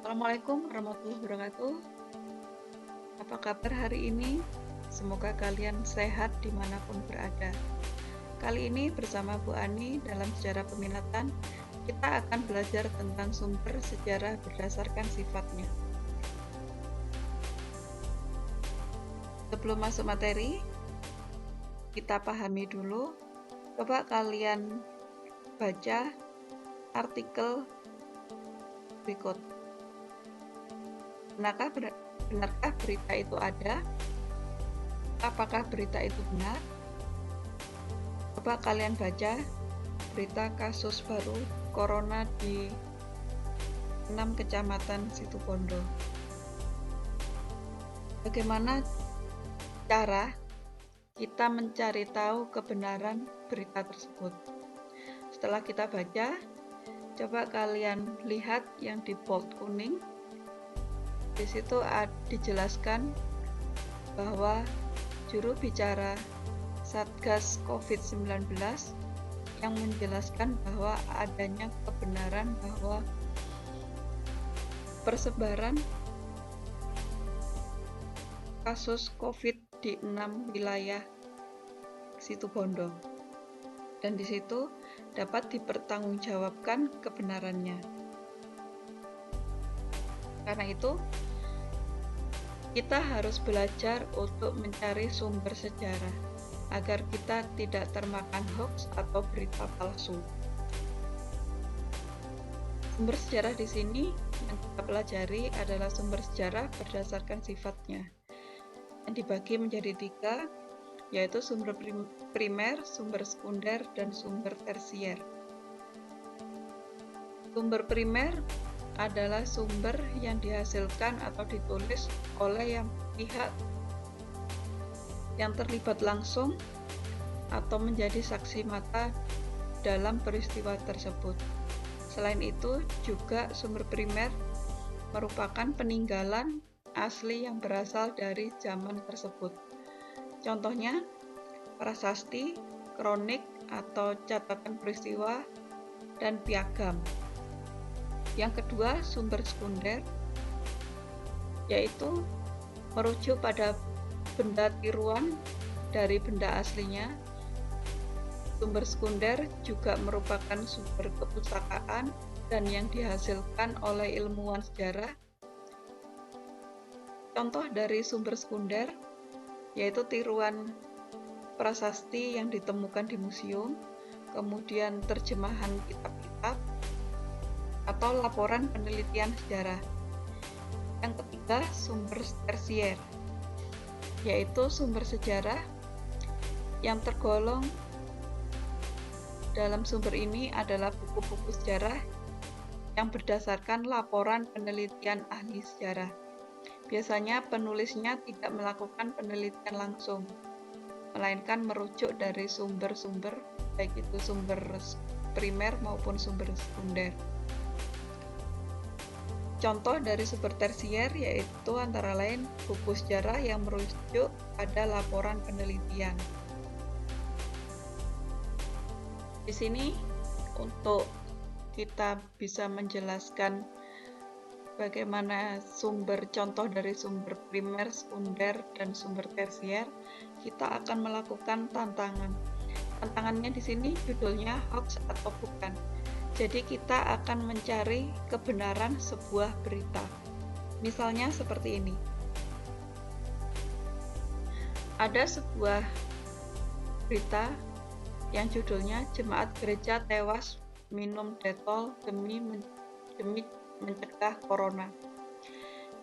Assalamualaikum warahmatullahi wabarakatuh. Apa kabar hari ini? Semoga kalian sehat dimanapun berada. Kali ini bersama Bu Ani dalam sejarah peminatan, kita akan belajar tentang sumber sejarah berdasarkan sifatnya. Sebelum masuk materi, kita pahami dulu. Coba kalian baca artikel berikut. Benarkah berita itu ada? Apakah berita itu benar? Coba kalian baca berita kasus baru corona di 6 kecamatan Situbondo. Bagaimana cara kita mencari tahu kebenaran berita tersebut? Setelah kita baca, coba kalian lihat yang di bold kuning. Di situ dijelaskan bahwa juru bicara Satgas COVID-19 yang menjelaskan bahwa adanya kebenaran bahwa persebaran kasus COVID di 6 wilayah Situbondo, dan di situ dapat dipertanggungjawabkan kebenarannya. Karena itu, kita harus belajar untuk mencari sumber sejarah agar kita tidak termakan hoax atau berita palsu. Sumber sejarah di sini yang kita pelajari adalah sumber sejarah berdasarkan sifatnya, yang dibagi menjadi 3, yaitu sumber primer, sumber sekunder, dan sumber tersier. Sumber primer adalah sumber yang dihasilkan atau ditulis oleh pihak yang terlibat langsung atau menjadi saksi mata dalam peristiwa tersebut. Selain itu, juga sumber primer merupakan peninggalan asli yang berasal dari zaman tersebut. Contohnya, prasasti, kronik, atau catatan peristiwa, dan piagam. Yang kedua, sumber sekunder, yaitu merujuk pada benda tiruan dari benda aslinya. Sumber sekunder juga merupakan sumber kepustakaan dan yang dihasilkan oleh ilmuwan sejarah. Contoh dari sumber sekunder yaitu tiruan prasasti yang ditemukan di museum, kemudian terjemahan kitab-kitab, atau laporan penelitian sejarah. Yang ketiga, sumber tersier, yaitu sumber sejarah yang tergolong dalam sumber ini adalah buku-buku sejarah yang berdasarkan laporan penelitian ahli sejarah. Biasanya penulisnya tidak melakukan penelitian langsung, melainkan merujuk dari sumber-sumber, baik itu sumber primer maupun sumber sekunder. Contoh dari sumber tersier yaitu antara lain buku sejarah yang merujuk pada laporan penelitian. Di sini untuk kita bisa menjelaskan bagaimana contoh dari sumber primer, sekunder, dan sumber tersier, kita akan melakukan tantangan. Tantangannya di sini judulnya hoax atau bukan. Jadi kita akan mencari kebenaran sebuah berita. Misalnya seperti ini. Ada sebuah berita yang judulnya Jemaat Gereja Tewas Minum Detol demi mencegah Corona.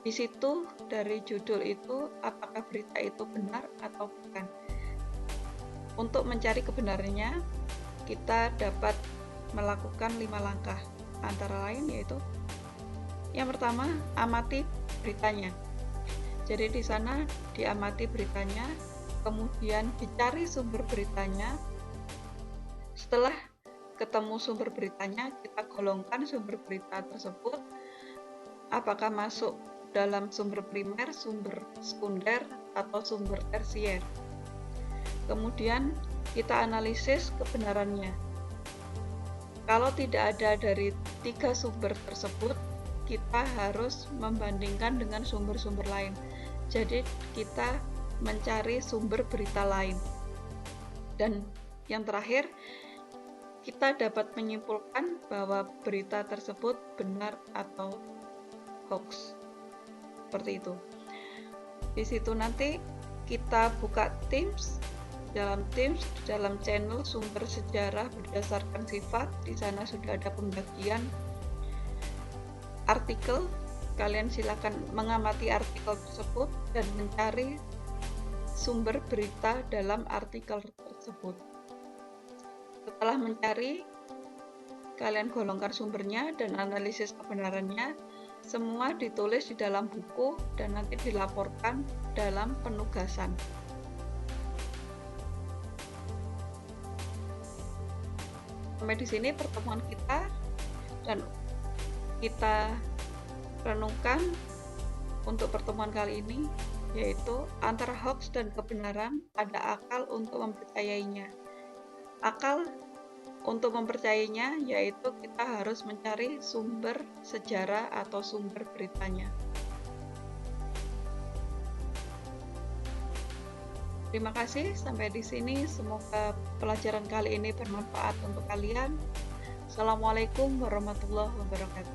Di situ dari judul itu, apakah berita itu benar atau bukan? Untuk mencari kebenarannya, kita dapat melakukan 5 langkah, antara lain yaitu yang pertama, amati beritanya. Jadi di sana diamati beritanya, kemudian dicari sumber beritanya. Setelah ketemu sumber beritanya, kita golongkan sumber berita tersebut apakah masuk dalam sumber primer, sumber sekunder, atau sumber tersier. Kemudian kita analisis kebenarannya. Kalau tidak ada dari 3 sumber tersebut, kita harus membandingkan dengan sumber-sumber lain. Jadi kita mencari sumber berita lain. Dan yang terakhir, kita dapat menyimpulkan bahwa berita tersebut benar atau hoax. Seperti itu. Di situ nanti kita buka Teams. Dalam channel sumber sejarah berdasarkan sifat, di sana sudah ada pembagian artikel. Kalian silakan mengamati artikel tersebut dan mencari sumber berita dalam artikel tersebut. Setelah mencari, kalian golongkan sumbernya dan analisis kebenarannya. Semua ditulis di dalam buku dan nanti dilaporkan dalam penugasan. Sampai di sini pertemuan kita, dan kita renungkan untuk pertemuan kali ini, yaitu antara hoax dan kebenaran ada akal untuk mempercayainya. Akal untuk mempercayainya yaitu kita harus mencari sumber sejarah atau sumber beritanya. Terima kasih, sampai di sini. Semoga pelajaran kali ini bermanfaat untuk kalian. Assalamualaikum warahmatullahi wabarakatuh.